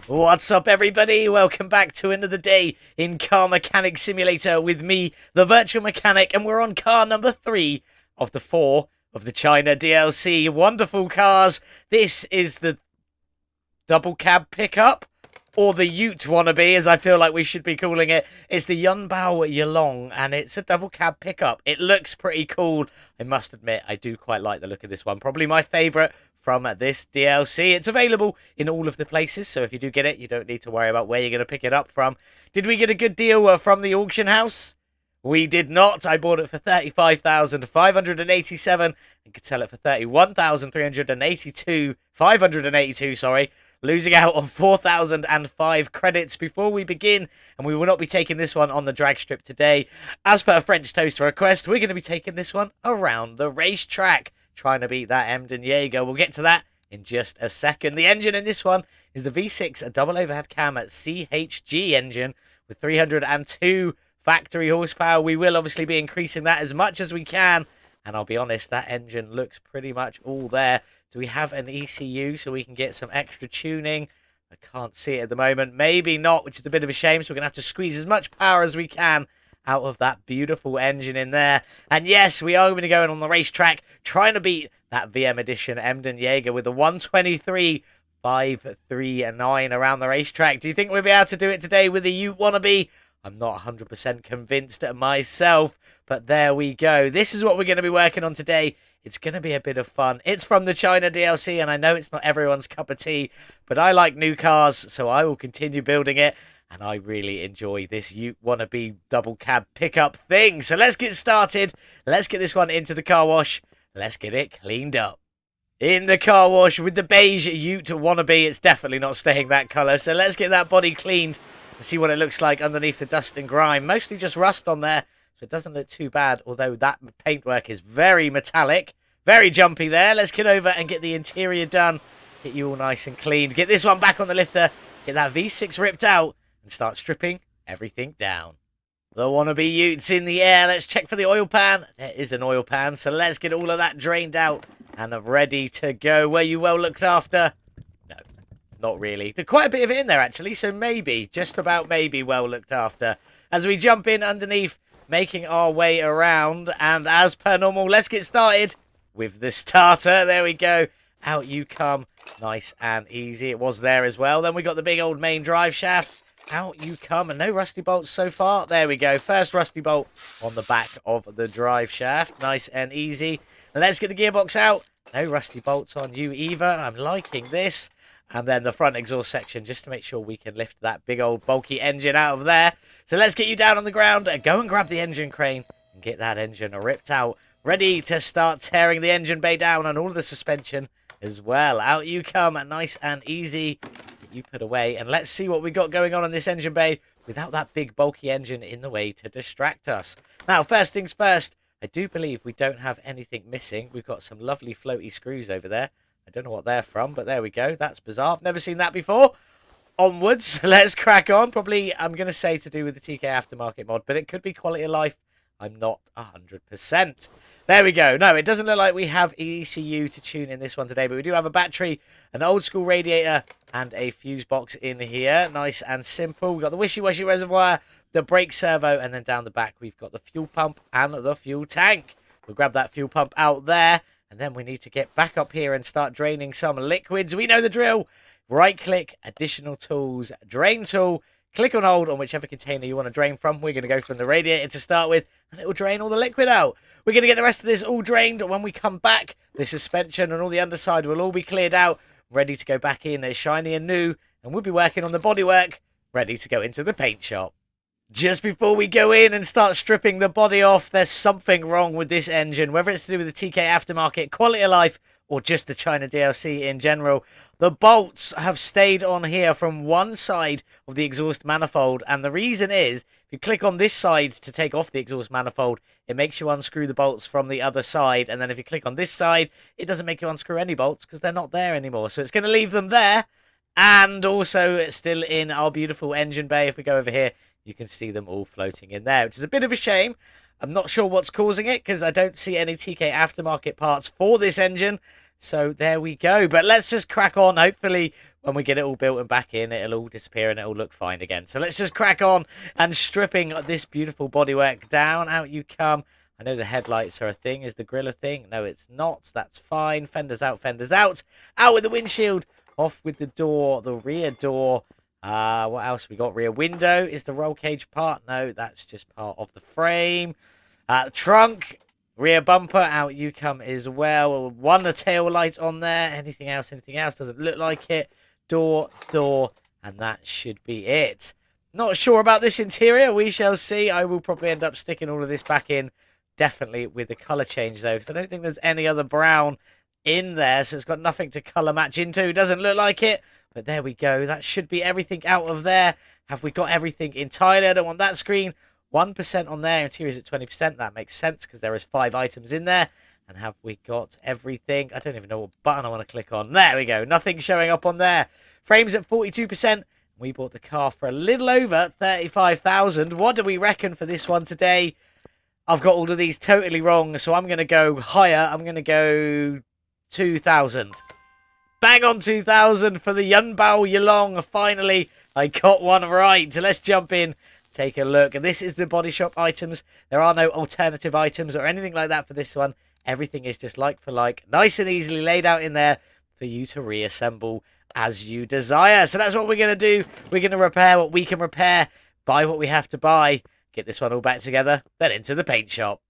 What's up, everybody? Welcome back to another day in Car Mechanic Simulator with me, the Virtual Mechanic, and we're on car number 3 of the 4 of the China DLC. Wonderful cars. This is the double cab pickup, or the Ute wannabe, as I feel like we should be calling it. It's the Yunbao Yilong, and it's a double cab pickup. It looks pretty cool. I must admit, I do quite like the look of this one. Probably my favourite from this DLC. It's available in all of the places, so if you do get it, you don't need to worry about where you're going to pick it up from. Did we get a good deal from the auction house? We did not. I bought it for 35,587 and could sell it for 582, sorry. Losing out on 4,005 credits before we begin, and we will not be taking this one on the drag strip today. As per French Toast request, we're going to be taking this one around the racetrack, trying to beat that Emden Jaeger. We'll get to that in just a second. The engine in this one is the V6 a double overhead cam at CHG engine with 302 factory horsepower. We will obviously be increasing that as much as we can, and I'll be honest, that engine looks pretty much all there. Do we have an ECU so we can get some extra tuning? I can't see it at the moment. Maybe not, which is a bit of a shame, so we're going to have to squeeze as much power as we can out of that beautiful engine in there. And yes, we are going to be going on the racetrack, trying to beat that VM edition Emden Jaeger with a 123.539 around the racetrack. Do you think we'll be able to do it today with the Ute wannabe? I'm not 100% convinced myself, but there we go. This is what we're going to be working on today. It's going to be a bit of fun. It's from the China DLC, and I know it's not everyone's cup of tea, but I like new cars, so I will continue building it, and I really enjoy this Ute wannabe double cab pickup thing. So let's get started. Let's get this one into the car wash. Let's get it cleaned up. In the car wash with the beige Ute wannabe, it's definitely not staying that colour, so let's get that body cleaned and see what it looks like underneath the dust and grime. Mostly just rust on there, so it doesn't look too bad, although that paintwork is very metallic, very jumpy there. Let's get over and get the interior done, get you all nice and cleaned, get this one back on the lifter, get that V6 ripped out, and start stripping everything down. The wannabe Ute's in the air. Let's check for the oil pan. There is an oil pan, so let's get all of that drained out and ready to go. Were you well looked after? No, not really. There's quite a bit of it in there, actually, so maybe, just about maybe well looked after. As we jump in underneath, making our way around, and as per normal, let's get started with the starter. There we go. Out you come. Nice and easy. It was there as well. Then we got the big old main drive shaft. Out you come, and no rusty bolts so far. There we go. First rusty bolt on the back of the drive shaft. Nice and easy. Let's get the gearbox out. No rusty bolts on you either. I'm liking this. And then the front exhaust section, just to make sure we can lift that big old bulky engine out of there. So let's get you down on the ground and go and grab the engine crane and get that engine ripped out. Ready to start tearing the engine bay down and all of the suspension as well. Out you come. Nice and easy. You put away, and let's see what we got going on in this engine bay without that big bulky engine in the way to distract us. Now, first things first, I do believe we don't have anything missing. We've got some lovely floaty screws over there. I don't know what they're from, but there we go. That's bizarre. I've never seen that before. Onwards, let's crack on. Probably, I'm going to say to do with the TK Aftermarket mod, but it could be quality of life. I'm not 100%. There we go. No, it doesn't look like we have ECU to tune in this one today, but we do have a battery, an old school radiator, and a fuse box in here. Nice and simple. We've got the wishy-washy reservoir, the brake servo, and then down the back we've got the fuel pump and the fuel tank. We'll grab that fuel pump out there, and then we need to get back up here and start draining some liquids. We know the drill. Right-click, additional tools, drain tool. Click on hold on whichever container you want to drain from. We're going to go from the radiator to start with, and it will drain all the liquid out. We're going to get the rest of this all drained. When we come back, the suspension and all the underside will all be cleared out, ready to go back in as shiny and new, and we'll be working on the bodywork, ready to go into the paint shop. Just before we go in and start stripping the body off, there's something wrong with this engine, whether it's to do with the TK Aftermarket, quality of life, or just the China DLC in general. The bolts have stayed on here from one side of the exhaust manifold, and the reason is, if you click on this side to take off the exhaust manifold, it makes you unscrew the bolts from the other side, and then if you click on this side, it doesn't make you unscrew any bolts because they're not there anymore. So it's going to leave them there, and also still in our beautiful engine bay. If we go over here, you can see them all floating in there, which is a bit of a shame. I'm not sure what's causing it because I don't see any TK Aftermarket parts for this engine. So there we go. But let's just crack on. Hopefully when we get it all built and back in, it'll all disappear and it'll look fine again. So let's just crack on and stripping this beautiful bodywork down. Out you come. I know the headlights are a thing. Is the grille a thing? No, it's not. That's fine. Fenders out, fenders out. Out with the windshield. Off with the door, the rear door. What else we got? Rear window. Is the roll cage part? No, that's just part of the frame. Trunk. Rear bumper. Out you come as well. One, the tail light on there. Anything else? Anything else? Doesn't look like it. Door, door. And that should be it. Not sure about this interior. We shall see. I will probably end up sticking all of this back in. Definitely with the colour change, though, because I don't think there's any other brown in there, so it's got nothing to colour match into. Doesn't look like it, but there we go. That should be everything out of there. Have we got everything entirely? I don't want that screen. 1% on there. Interior's at 20%. That makes sense because there is 5 items in there. And have we got everything? I don't even know what button I want to click on. There we go. Nothing showing up on there. Frames at 42%. We bought the car for a little over 35,000. What do we reckon for this one today? I've got all of these totally wrong, so I'm going to go higher. I'm going to go 2,000. Bang on 2,000 for the Yunbao Yilong. Finally, I got one right. So let's jump in, take a look. And this is the body shop items. There are no alternative items or anything like that for this one. Everything is just like for like. Nice and easily laid out in there for you to reassemble as you desire. So that's what we're going to do. We're going to repair what we can repair, buy what we have to buy, get this one all back together, then into the paint shop.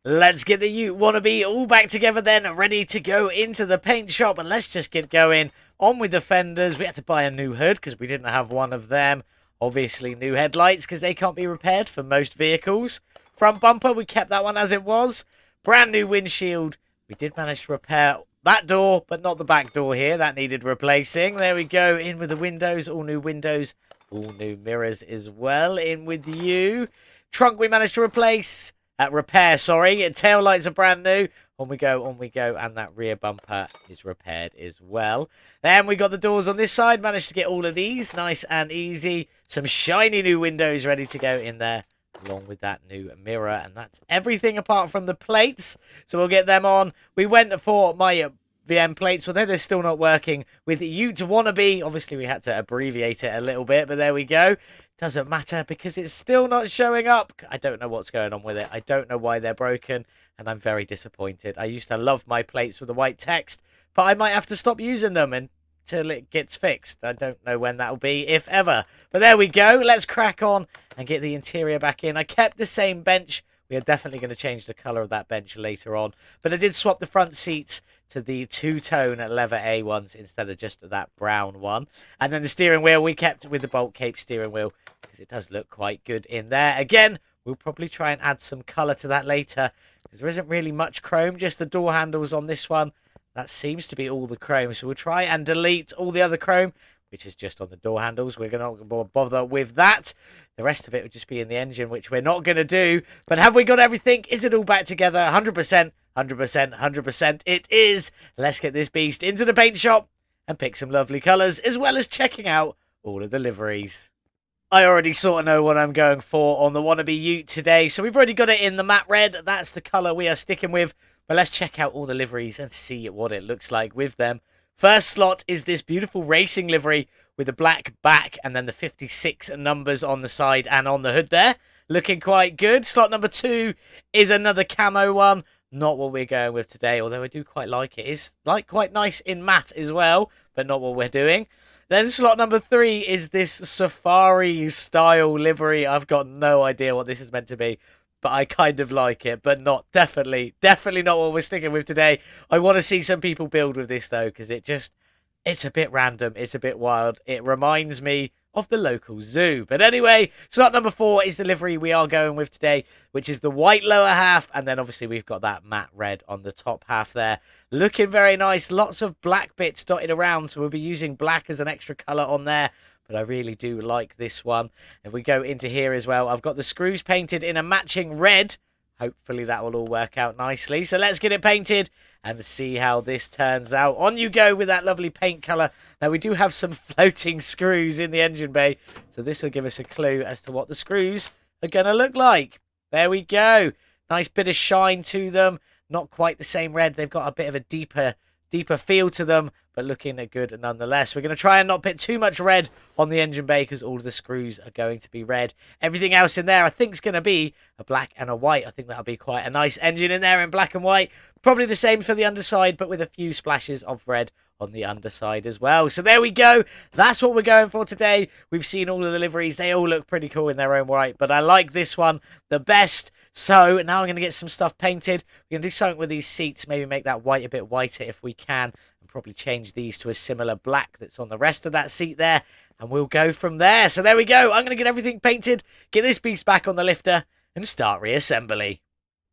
Let's get the Ute wannabe all back together then, ready to go into the paint shop. And let's just get going. On with the fenders. We had to buy a new hood because we didn't have one of them. Obviously new headlights because they can't be repaired for most vehicles. Front bumper, we kept that one as it was. Brand new windshield. We did manage to repair that door, but not the back door here. That needed replacing. There we go. In with the windows. All new windows. All new mirrors as well. In with you. Trunk we managed to replace. Repair, sorry. Tail lights are brand new. On we go, on we go. And that rear bumper is repaired as well. Then we got the doors on this side. Managed to get all of these. Nice and easy. Some shiny new windows ready to go in there, along with that new mirror. And that's everything apart from the plates. So we'll get them on. We went for my VM plates, although they're still not working with Ute wannabe. Obviously, we had to abbreviate it a little bit, but there we go. Doesn't matter because it's still not showing up. I don't know what's going on with it. I don't know why they're broken, and I'm very disappointed. I used to love my plates with the white text, but I might have to stop using them until it gets fixed. I don't know when that'll be, if ever. But there we go. Let's crack on and get the interior back in. I kept the same bench. We are definitely going to change the colour of that bench later on. But I did swap the front seats to the two-tone leather A ones instead of just that brown one. And then the steering wheel, we kept with the bolt cape steering wheel because it does look quite good in there. Again, we'll probably try and add some colour to that later because there isn't really much chrome, just the door handles on this one. That seems to be all the chrome. So we'll try and delete all the other chrome, which is just on the door handles. We're going to bother with that. The rest of it would just be in the engine, which we're not going to do. But have we got everything? Is it all back together? 100%, 100%, 100%. It is. Let's get this beast into the paint shop and pick some lovely colours, as well as checking out all of the liveries. I already sort of know what I'm going for on the wannabe Ute today. So we've already got it in the matte red. That's the colour we are sticking with. But let's check out all the liveries and see what it looks like with them. First slot is this beautiful racing livery with the black back and then the 56 numbers on the side and on the hood there. Looking quite good. Slot number 2 is another camo one. Not what we're going with today, although I do quite like it. It's quite nice in matte as well, but not what we're doing. Then slot number 3 is this safari style livery. I've got no idea what this is meant to be, but I kind of like it, but not definitely not what we're sticking with today. I want to see some people build with this though, because it's a bit random. It's a bit wild. It reminds me of the local zoo. But anyway, slot number 4 is the livery we are going with today, which is the white lower half. And then obviously we've got that matte red on the top half there. Looking very nice. Lots of black bits dotted around. So we'll be using black as an extra colour on there. But I really do like this one. If we go into here as well, I've got the screws painted in a matching red. Hopefully that will all work out nicely. So let's get it painted and see how this turns out. On you go with that lovely paint colour. Now we do have some floating screws in the engine bay, so this will give us a clue as to what the screws are going to look like. There we go. Nice bit of shine to them. Not quite the same red. They've got a bit of a deeper deeper feel to them, but looking good nonetheless. We're going to try and not put too much red on the engine bay because all of the screws are going to be red. Everything else in there I think is going to be a black and a white. I think that'll be quite a nice engine in there in black and white. Probably the same for the underside, but with a few splashes of red on the underside as well. So there we go. That's what we're going for today. We've seen all of the liveries. They all look pretty cool in their own right, but I like this one the best. So now I'm going to get some stuff painted. We're going to do something with these seats, maybe make that white a bit whiter if we can, and probably change these to a similar black that's on the rest of that seat there, and we'll go from there. So there we go. I'm going to get everything painted, get this beast back on the lifter, and start reassembly.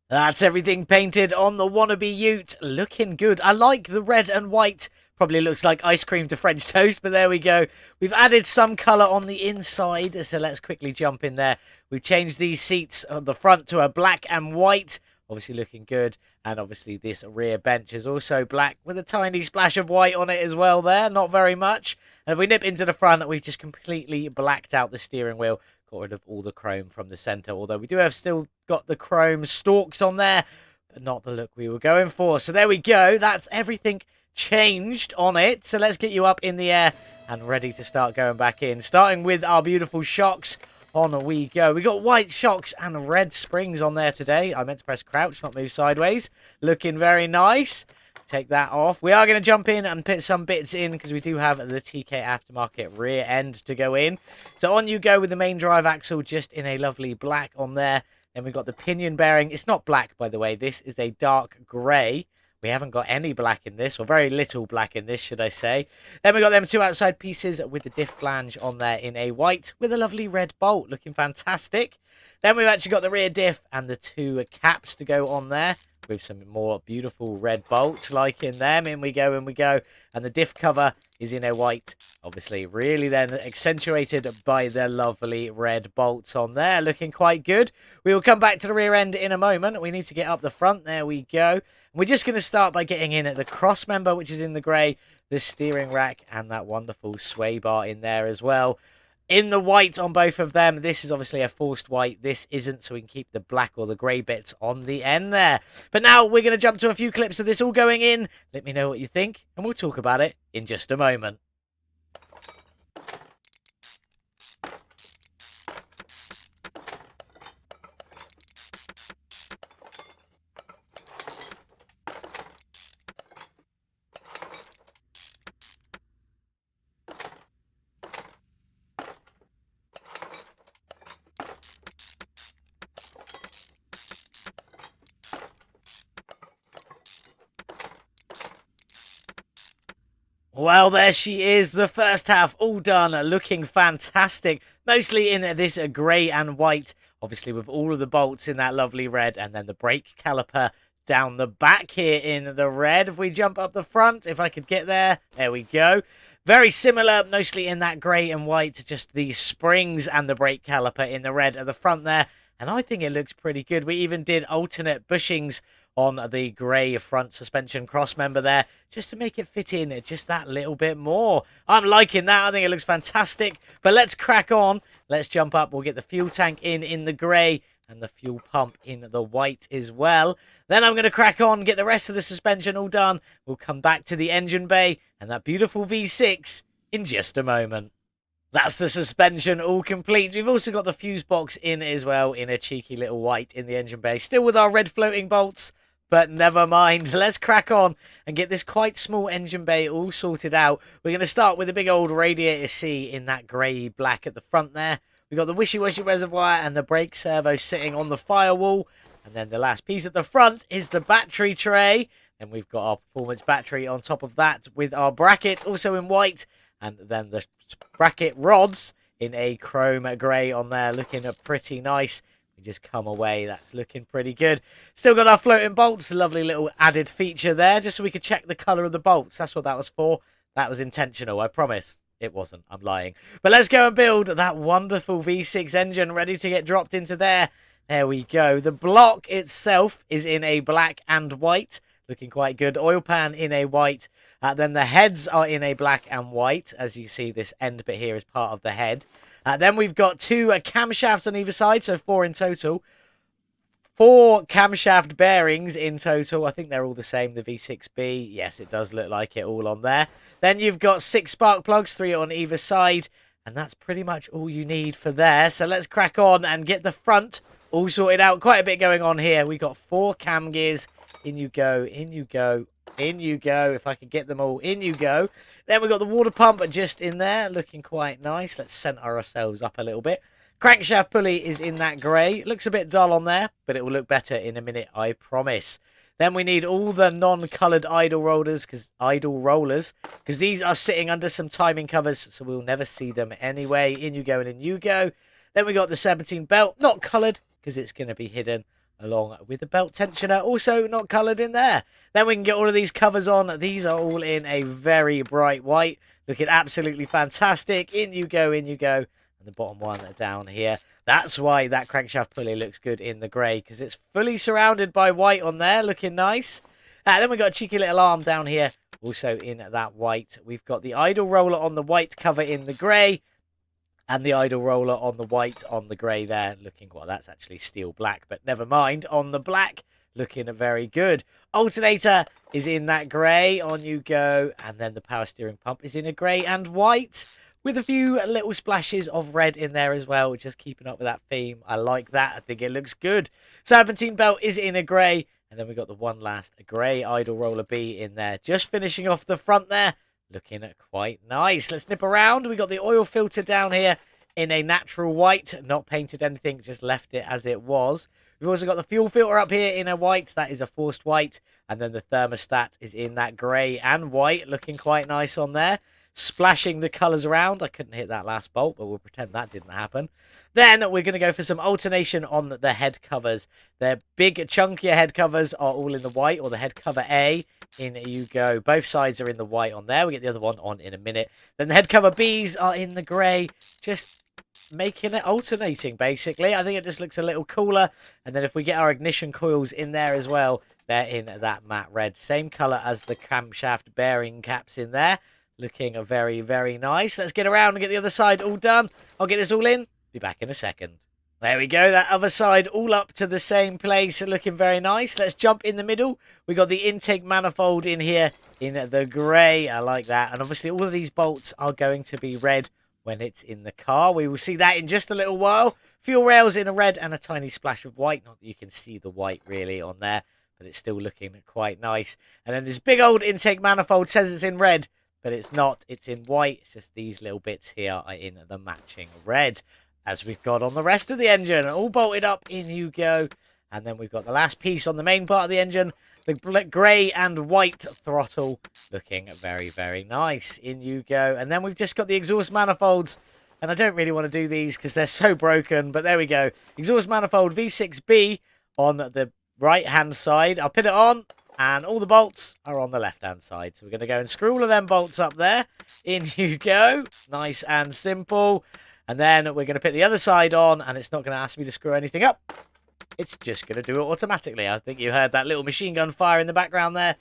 That's everything painted on the wannabe ute. Looking good. I like the red and white. Probably looks like ice cream to French toast, but there we go. We've added some colour on the inside, so let's quickly jump in there. We've changed these seats on the front to a black and white. Obviously looking good. And obviously this rear bench is also black with a tiny splash of white on it as well there. Not very much. And if we nip into the front, we've just completely blacked out the steering wheel. Got rid of all the chrome from the centre, although we do have still got the chrome stalks on there, but not the look we were going for. So there we go. That's everything changed on it. So let's get you up in the air and ready to start going back in. Starting with our beautiful shocks. On we go. We got white shocks and red springs on there today. I meant to press crouch, not move sideways. Looking very nice. Take that off. We are going to jump in and put some bits in because we do have the TK Aftermarket rear end to go in. So on you go with the main drive axle just in a lovely black on there. Then we've got the pinion bearing. It's not black, by the way. This is a dark grey. We haven't got any black in this, or very little black in this, should I say. Then we got them two outside pieces with the diff flange on there in a white with a lovely red bolt. Looking fantastic. Then we've actually got the rear diff and the two caps to go on there with some more beautiful red bolts like in them. In we go, in we go. And the diff cover is in a white, obviously really then accentuated by the lovely red bolts on there. Looking quite good. We will come back to the rear end in a moment. We need to get up the front. There we go. We're just going to start by getting in at the cross member, which is in the grey, the steering rack, and that wonderful sway bar in there as well. In the white on both of them. This is obviously a forced white. This isn't, so we can keep the black or the grey bits on the end there. But now we're going to jump to a few clips of this all going in. Let me know what you think, and we'll talk about it in just a moment. Well, there she is, the first half all done, looking fantastic, mostly in this grey and white, obviously with all of the bolts in that lovely red, and then the brake caliper down the back here in the red. If we jump up the front, if I could get there we go. Very similar, mostly in that grey and white, just the springs and the brake caliper in the red at the front there, and I think it looks pretty good. We even did alternate bushings on the grey front suspension cross member there, just to make it fit in just that little bit more. I'm liking that. I think it looks fantastic. But let's crack on. Let's jump up. We'll get the fuel tank in the grey and the fuel pump in the white as well. Then I'm going to crack on, get the rest of the suspension all done. We'll come back to the engine bay and that beautiful V6 in just a moment. That's the suspension all complete. We've also got the fuse box in as well in a cheeky little white in the engine bay. Still with our red floating bolts, but never mind. Let's crack on and get this quite small engine bay all sorted out. We're going to start with a big old radiator C in that grey black at the front there. We've got the wishy-washy reservoir and the brake servo sitting on the firewall. And then the last piece at the front is the battery tray. Then we've got our performance battery on top of that with our bracket also in white. And then the bracket rods in a chrome grey on there, looking pretty nice. We just come away. That's looking pretty good. Still got our floating bolts. A lovely little added feature there, just so we could check the colour of the bolts. That's what that was for. That was intentional, I promise. It wasn't. I'm lying. But let's go and build that wonderful V6 engine ready to get dropped into there. There we go. The block itself is in a black and white. Looking quite good. Oil pan in a white. Then the heads are in a black and white. As you see, this end bit here is part of the head. Then we've got two camshafts on either side, so 4 in total. 4 camshaft bearings in total. I think they're all the same, the V6B. Yes, it does look like it all on there. Then you've got 6 spark plugs, 3 on either side. And that's pretty much all you need for there. So let's crack on and get the front all sorted out. Quite a bit going on here. We've got 4 cam gears. In you go, in you go, in you go. If I can get them all, in you go. Then we've got the water pump just in there, looking quite nice. Let's center ourselves up a little bit. Crankshaft pulley is in that grey. Looks a bit dull on there, but it will look better in a minute, I promise. Then we need all the non-coloured idle rollers, because these are sitting under some timing covers, so we'll never see them anyway. In you go and in you go. Then we got the 17 belt, not coloured, because it's going to be hidden along with the belt tensioner, also not coloured in there. Then we can get all of these covers on. These are all in a very bright white, looking absolutely fantastic. In you go, in you go. And the bottom one down here. That's why that crankshaft pulley looks good in the grey, because it's fully surrounded by white on there, looking nice. Then we've got a cheeky little arm down here, also in that white. We've got the idle roller on the white cover in the grey, and the idle roller on the white on the grey there, looking, well, that's actually steel black, but never mind, on the black, looking very good. Alternator is in that grey, on you go, and then the power steering pump is in a grey and white, with a few little splashes of red in there as well, just keeping up with that theme. I like that. I think it looks good. Serpentine belt is in a grey. And then we've got the one last grey idle roller B in there. Just finishing off the front there. Looking quite nice. Let's nip around. We've got the oil filter down here in a natural white. Not painted anything, just left it as it was. We've also got the fuel filter up here in a white. That is a forced white. And then the thermostat is in that grey and white. Looking quite nice on there. Splashing the colours around. I couldn't hit that last bolt, but we'll pretend that didn't happen. Then we're going to go for some alternation on the head covers. Their big, chunkier head covers are all in the white, or the head cover A. In you go. Both sides are in the white on there. We get the other one on in a minute. Then the head cover Bs are in the grey. Just making it alternating, basically. I think it just looks a little cooler. And then if we get our ignition coils in there as well, they're in that matte red. Same colour as the camshaft bearing caps in there. Looking very, very nice. Let's get around and get the other side all done. I'll get this all in. Be back in a second. There we go. That other side all up to the same place. Looking very nice. Let's jump in the middle. We got the intake manifold in here in the grey. I like that. And obviously all of these bolts are going to be red when it's in the car. We will see that in just a little while. Fuel rails in a red and a tiny splash of white. Not that you can see the white really on there, but it's still looking quite nice. And then this big old intake manifold says it's in red, but it's not. It's in white. It's just these little bits here are in the matching red, as we've got on the rest of the engine. All bolted up, in you go. And then we've got the last piece on the main part of the engine, the grey and white throttle, looking very, very nice. In you go. And then we've just got the exhaust manifolds. And I don't really want to do these because they're so broken, but there we go. Exhaust manifold V6B on the right-hand side. I'll put it on. And all the bolts are on the left-hand side. So we're going to go and screw all of them bolts up there. In you go. Nice and simple. And then we're going to put the other side on. And it's not going to ask me to screw anything up. It's just going to do it automatically. I think you heard that little machine gun fire in the background there.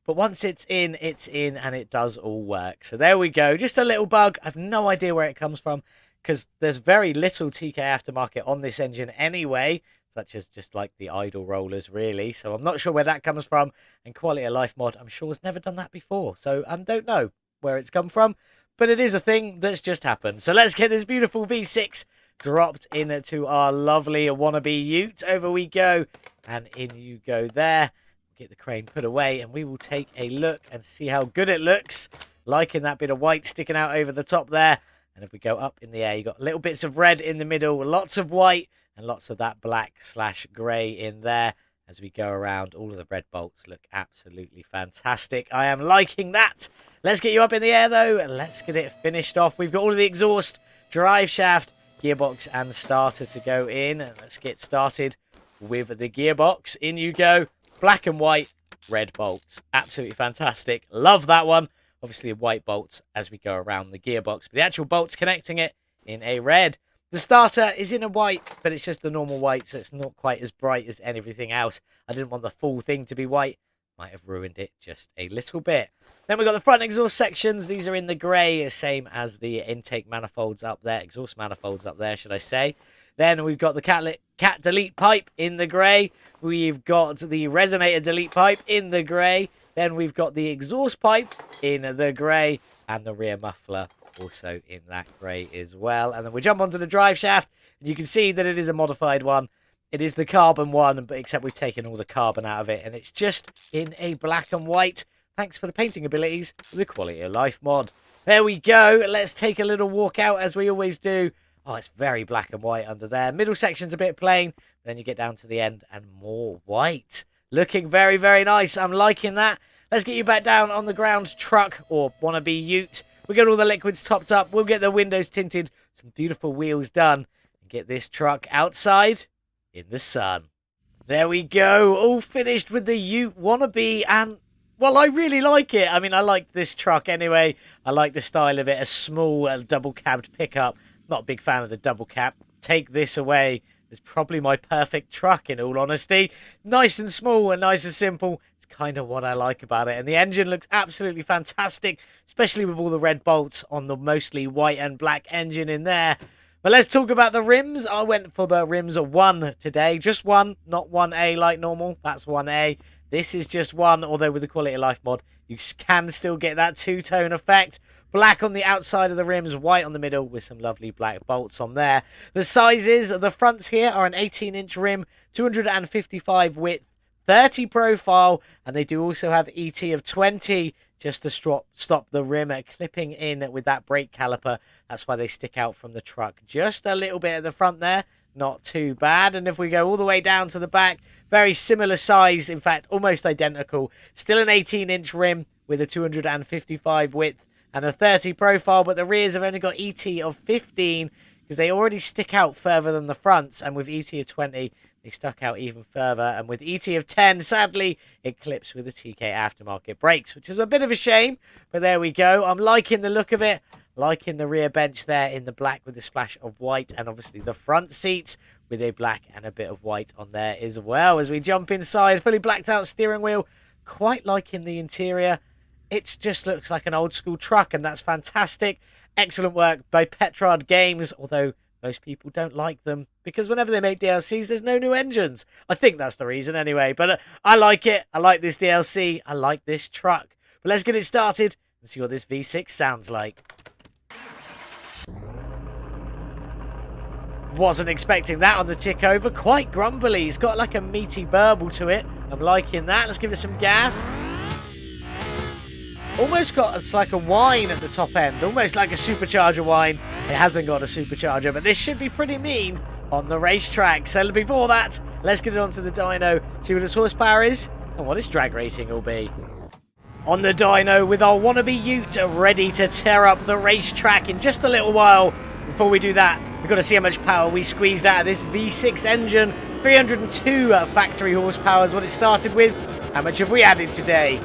But once it's in, and it does all work. So there we go. Just a little bug. I've no idea where it comes from, because there's very little TK Aftermarket on this engine anyway, such as just like the idle rollers, really. So I'm not sure where that comes from. And Quality of Life mod, I'm sure, has never done that before. So I don't know where it's come from, but it is a thing that's just happened. So let's get this beautiful V6 dropped into our lovely wannabe ute. Over we go, and in you go there. Get the crane put away, and we will take a look and see how good it looks. Liking that bit of white sticking out over the top there. And if we go up in the air, you got little bits of red in the middle, lots of white, and lots of that black/grey in there. As we go around, all of the red bolts look absolutely fantastic. I am liking that. Let's get you up in the air, though, and let's get it finished off. We've got all of the exhaust, drive shaft, gearbox, and starter to go in. And let's get started with the gearbox. In you go. Black and white, red bolts. Absolutely fantastic. Love that one. Obviously, white bolts as we go around the gearbox. But the actual bolts connecting it in a red. The starter is in a white, but it's just the normal white, so it's not quite as bright as everything else. I didn't want the full thing to be white. Might have ruined it just a little bit. Then we've got the front exhaust sections. These are in the grey, same as the intake manifolds up there. Exhaust manifolds up there, should I say. Then we've got the cat delete pipe in the grey. We've got the resonator delete pipe in the grey. Then we've got the exhaust pipe in the grey. And the rear muffler also in that grey as well. And then we jump onto the drive shaft. And you can see that it is a modified one. It is the carbon one, but except we've taken all the carbon out of it. And it's just in a black and white. Thanks for the painting abilities of the Quality of Life mod. There we go. Let's take a little walk out as we always do. Oh, it's very black and white under there. Middle section's a bit plain. Then you get down to the end and more white. Looking very, very nice. I'm liking that. Let's get you back down on the ground truck or wannabe ute. We'll get all the liquids topped up. We'll get the windows tinted. Some beautiful wheels done. And get this truck outside in the sun. There we go. All finished with the ute wannabe. And, well, I really like it. I mean, I like this truck anyway. I like the style of it. A small double-cabbed pickup. Not a big fan of the double cab. Take this away. It's probably my perfect truck, in all honesty. Nice and small and nice and simple. It's kind of what I like about it. And the engine looks absolutely fantastic, especially with all the red bolts on the mostly white and black engine in there. But let's talk about the rims. I went for the rims 1 today. Just 1, not 1A like normal. That's 1A. This is just 1, although with the Quality of Life mod, you can still get that two-tone effect. Black on the outside of the rims, white on the middle with some lovely black bolts on there. The sizes, the fronts here are an 18-inch rim, 255 width, 30 profile, and they do also have ET of 20 just to stop the rim clipping in with that brake caliper. That's why they stick out from the truck just a little bit at the front there. Not too bad. And if we go all the way down to the back, very similar size, in fact, almost identical. Still an 18-inch rim with a 255 width and a 30 profile, but the rears have only got ET of 15 because they already stick out further than the fronts, and with ET of 20, they stuck out even further, and with ET of 10, sadly, it clips with the TK Aftermarket brakes, which is a bit of a shame, but there we go. I'm liking the look of it, liking the rear bench there in the black with a splash of white, and obviously the front seats with a black and a bit of white on there as well. As we jump inside, fully blacked out steering wheel, quite liking the interior. It just looks like an old school truck, and that's fantastic. Excellent work by Petrard Games, although most people don't like them because whenever they make DLCs, there's no new engines. I think that's the reason anyway, but I like it. I like this DLC. I like this truck. But let's get it started and see what this V6 sounds like. Wasn't expecting that on the tick over. Quite grumbly. It's got like a meaty burble to it. I'm liking that. Let's give it some gas. Almost got it's like a whine at the top end. Almost like a supercharger whine. It hasn't got a supercharger, but this should be pretty mean on the racetrack. So before that, let's get it onto the dyno, see what its horsepower is and what its drag rating will be. On the dyno with our wannabe ute ready to tear up the racetrack in just a little while. Before we do that, we've got to see how much power we squeezed out of this V6 engine. 302 factory horsepower is what it started with. How much have we added today?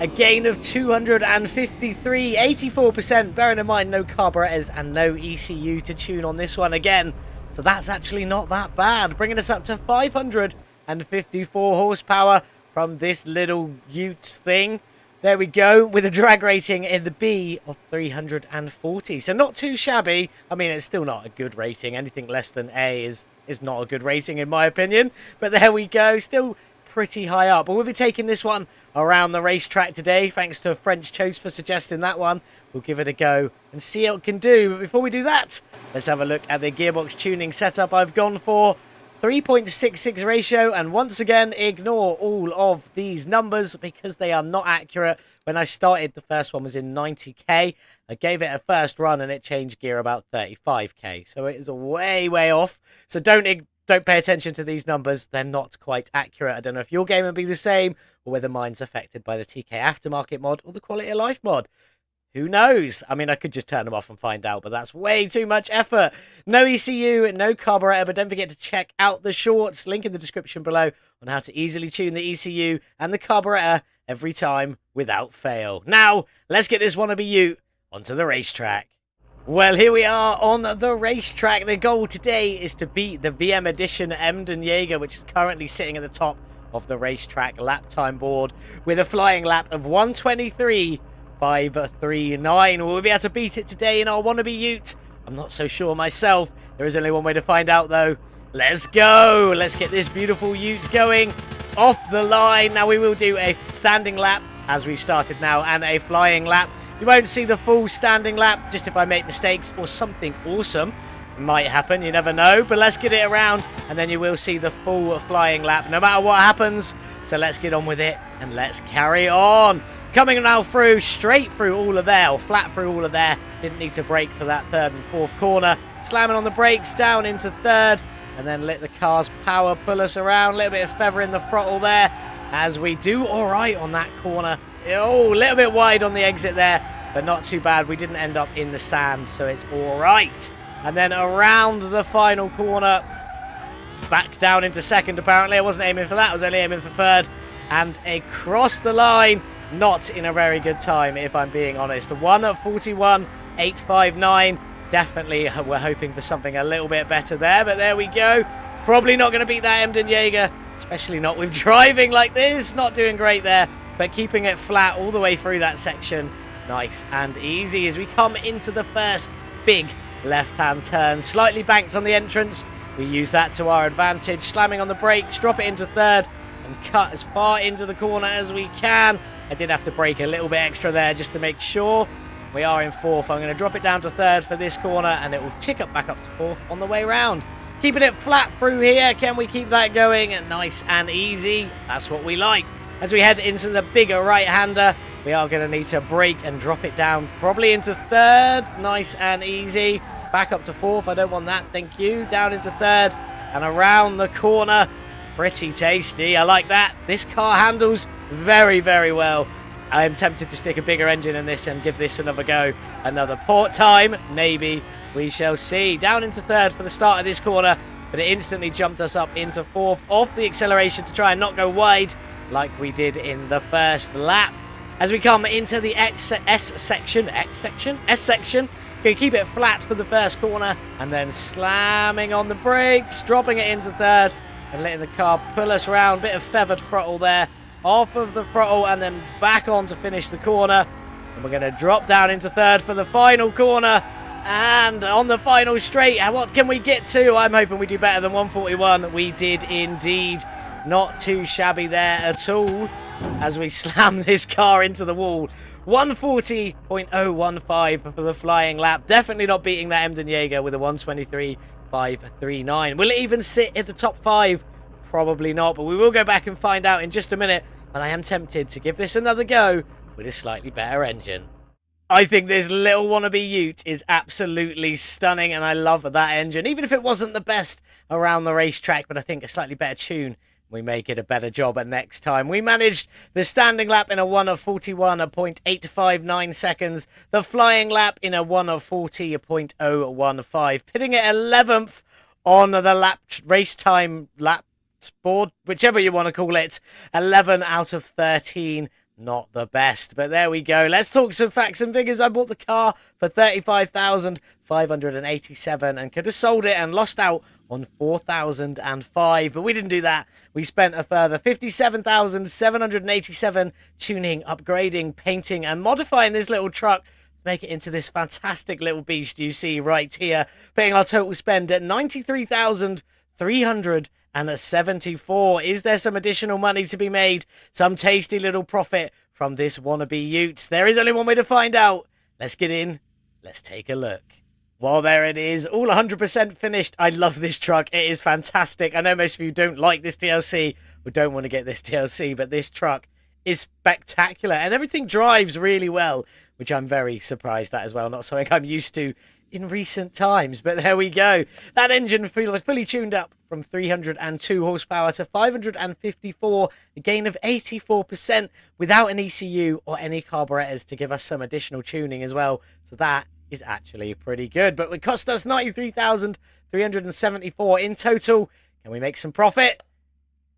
A gain of 253, 84%. Bearing in mind no carburetors and no ECU to tune on this one again. So that's actually not that bad. Bringing us up to 554 horsepower from this little ute thing. There we go, with a drag rating in the B of 340. So not too shabby. I mean, it's still not a good rating. Anything less than A is not a good rating in my opinion. But there we go, still pretty high up. But we'll be taking this one around the racetrack today. Thanks to French Toast for suggesting that one. We'll give it a go and see how it can do. But before we do that, let's have a look at the gearbox tuning setup I've gone for. 3.66 ratio, and once again ignore all of these numbers because they are not accurate. When I started, the first one was in 90k. I gave it a first run and it changed gear about 35k, so it is way off. So don't pay attention to these numbers. They're not quite accurate. I don't know if your game will be the same or whether mine's affected by the TK Aftermarket mod or the Quality of Life mod. Who knows? I mean, I could just turn them off and find out, but that's way too much effort. No ECU, no carburetor, but don't forget to check out the shorts, link in the description below, on how to easily tune the ECU and the carburetor every time without fail. Now, let's get this wannabe ute onto the racetrack. Well, here we are on the racetrack. The goal today is to beat the VM Edition Emden Jaeger, which is currently sitting at the top of the racetrack lap time board with a flying lap of 1:23.539. Will we be able to beat it today in our wannabe ute? I'm not so sure myself. There is only one way to find out, though. Let's go. Let's get this beautiful ute going off the line. Now, we will do a standing lap, as we've started now, and a flying lap. You won't see the full standing lap, just if I make mistakes or something awesome might happen. You never know. But let's get it around, and then you will see the full flying lap, no matter what happens. So let's get on with it, and let's carry on. Coming now through, straight through all of there, or flat through all of there. Didn't need to brake for that third and fourth corner. Slamming on the brakes, down into third, and then let the car's power pull us around. A little bit of feather in the throttle there, as we do all right on that corner. Oh, a little bit wide on the exit there, but not too bad. We didn't end up in the sand, so it's all right. And then around the final corner, back down into second, apparently. I wasn't aiming for that. I was only aiming for third. And across the line, not in a very good time, if I'm being honest. 1:41.859. Definitely we're hoping for something a little bit better there, but there we go. Probably not going to beat that Emden Jaeger, especially not with driving like this. Not doing great there, but keeping it flat all the way through that section. Nice and easy as we come into the first big left-hand turn. Slightly banked on the entrance. We use that to our advantage. Slamming on the brakes, drop it into third, and cut as far into the corner as we can. I did have to brake a little bit extra there just to make sure. We are in fourth. I'm going to drop it down to third for this corner, and it will tick up back up to fourth on the way round. Keeping it flat through here. Can we keep that going? Nice and easy. That's what we like. As we head into the bigger right-hander, we are going to need to brake and drop it down probably into third. Nice and easy. Back up to fourth. I don't want that. Thank you. Down into third and around the corner. Pretty tasty. I like that. This car handles very, very well. I am tempted to stick a bigger engine in this and give this another go. Another port time. Maybe. We shall see. Down into third for the start of this corner, but it instantly jumped us up into fourth off the acceleration to try and not go wide like we did in the first lap. As we come into the S section, going to keep it flat for the first corner, and then slamming on the brakes, dropping it into third, and letting the car pull us around. Bit of feathered throttle there, off of the throttle, and then back on to finish the corner. And we're going to drop down into third for the final corner, and on the final straight, what can we get to? I'm hoping we do better than 1:41. We did indeed. Not too shabby there at all, as we slam this car into the wall. 1:40.015 for the flying lap. Definitely not beating that Emden Jaeger with a 1:23.539. Will it even sit in the top 5? Probably not, but we will go back and find out in just a minute. But I am tempted to give this another go with a slightly better engine. I think this little wannabe ute is absolutely stunning, and I love that engine. Even if it wasn't the best around the racetrack, but I think a slightly better tune, we may get a better job at next time. We managed the standing lap in a 1:41.859 seconds. The flying lap in a 1:40.015. Pitting it 11th on the race time lap board, whichever you want to call it. 11 out of 13. Not the best, but there we go. Let's talk some facts and figures. I bought the car for $35,587 and could have sold it and lost out on $4,005, but we didn't do that. We spent a further $57,787 tuning, upgrading, painting, and modifying this little truck to make it into this fantastic little beast you see right here, putting our total spend at $93,374. Is there some additional money to be made? Some tasty little profit from this wannabe ute? There is only one way to find out. Let's get in. Let's take a look. Well, there it is, all 100% finished. I love this truck. It is fantastic. I know most of you don't like this DLC or don't want to get this DLC, but this truck is spectacular and everything drives really well, which I'm very surprised at as well. Not something I'm used to in recent times, but there we go. That engine was fully tuned up from 302 horsepower to 554, a gain of 84% without an ECU or any carburetors to give us some additional tuning as well. So that is actually pretty good, but it cost us $93,374 in total. Can we make some profit?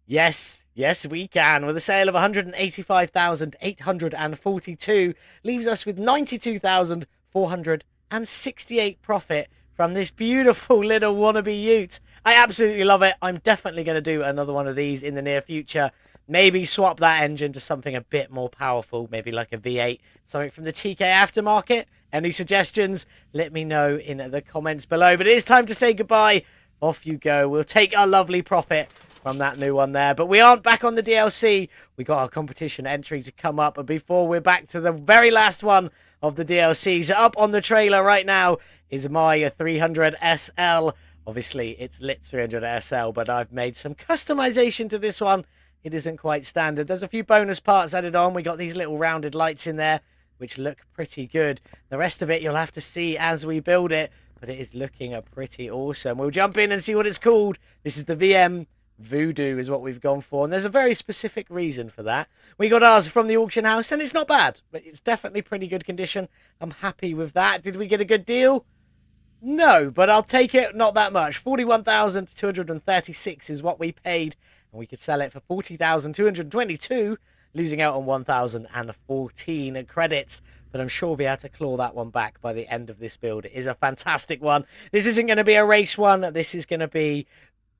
Yes, we can. With a sale of $185,842, leaves us with $92,468 profit from this beautiful little wannabe ute. I absolutely love it. I'm definitely going to do another one of these in the near future. maybe swap that engine to something a bit more powerful, maybe like a V8, something from the TK Aftermarket. Any suggestions? Let me know in the comments below. But it is time to say goodbye. Off you go. We'll take our lovely profit from that new one there. But we aren't back on the DLC. We got our competition entry to come up. But before we're back to the very last one of the DLCs, up on the trailer right now is my 300 SL. Obviously, it's lit 300 SL, but I've made some customization to this one. It isn't quite standard. There's a few bonus parts added on. We got these little rounded lights in there, which look pretty good. The rest of it you'll have to see as we build it, but it is looking pretty awesome. We'll jump in and see what it's called. This is the VM Voodoo is what we've gone for, and there's a very specific reason for that. We got ours from the auction house, and it's not bad, but it's definitely pretty good condition. I'm happy with that. Did we get a good deal? No, but I'll take it. Not that much. 41,236 is what we paid, and we could sell it for 40,222, losing out on 1,014 credits. But I'm sure we'll be able to claw that one back by the end of this build. It is a fantastic one. This isn't going to be a race one. This is going to be,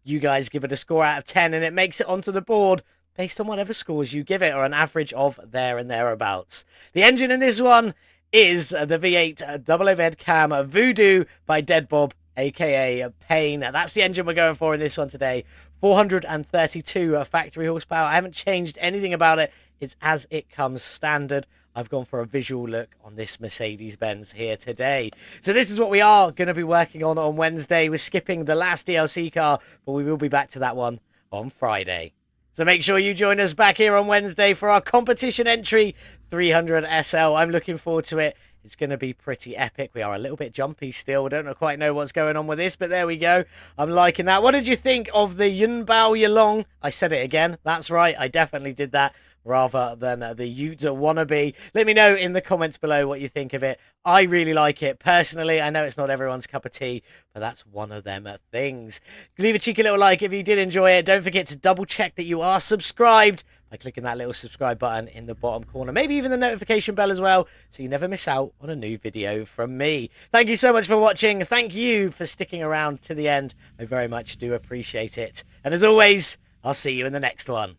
you guys give it a score out of 10, and it makes it onto the board based on whatever scores you give it, or an average of there and thereabouts. The engine in this one is the V8 double overhead cam Voodoo by Dead Bob, aka Pain. That's the engine we're going for in this one today. 432 factory horsepower. I haven't changed anything about it. It's as it comes standard. I've gone for a visual look on this Mercedes-Benz here today. So this is what we are going to be working on Wednesday. We're skipping the last DLC car, but we will be back to that one on Friday. So make sure you join us back here on Wednesday for our competition entry, 300 SL. I'm looking forward to it. It's going to be pretty epic. We are a little bit jumpy still. Don't quite know what's going on with this, but there we go. I'm liking that. What did you think of the Yunbao Yilong? I said it again. That's right. I definitely did that, rather than the Yuta wannabe. Let me know in the comments below what you think of it. I really like it personally. I know it's not everyone's cup of tea, but that's one of them things. Leave a cheeky little like if you did enjoy it. Don't forget to double check that you are subscribed by clicking that little subscribe button in the bottom corner, maybe even the notification bell as well, so you never miss out on a new video from me. Thank you so much for watching. Thank you for sticking around to the end. I very much do appreciate it. And as always, I'll see you in the next one.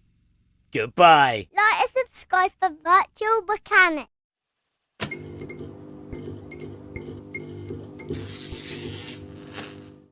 Goodbye. Like and subscribe for Virtual Mechanic.